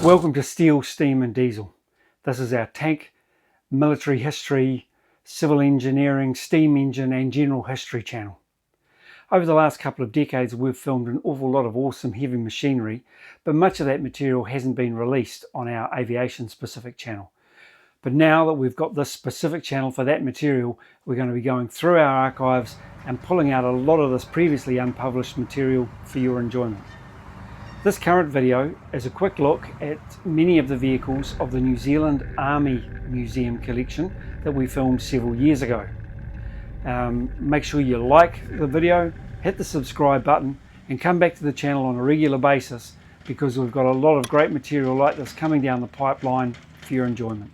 Welcome to Steel, Steam and Diesel. This is our tank, military history, civil engineering, steam engine and general history channel. Over the last couple of decades we've filmed an awful lot of awesome heavy machinery, but much of that material hasn't been released on our aviation specific channel. But now that we've got this specific channel for that material, we're going to be going through our archives and pulling out a lot of this previously unpublished material for your enjoyment. This current video is a quick look at many of the vehicles of the New Zealand Army Museum collection that we filmed several years ago. Make sure you like the video, hit the subscribe button and come back to the channel on a regular basis because we've got a lot of great material like this coming down the pipeline for your enjoyment.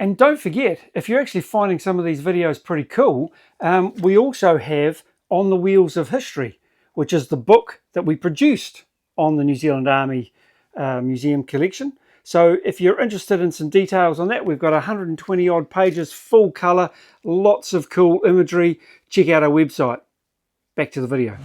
And don't forget, if you're actually finding some of these videos pretty cool, we also have On the Wheels of History, which is the book that we produced on the New Zealand Army Museum collection. So if you're interested in some details on that, we've got 120 odd pages, full colour, lots of cool imagery. Check out our website. Back to the video.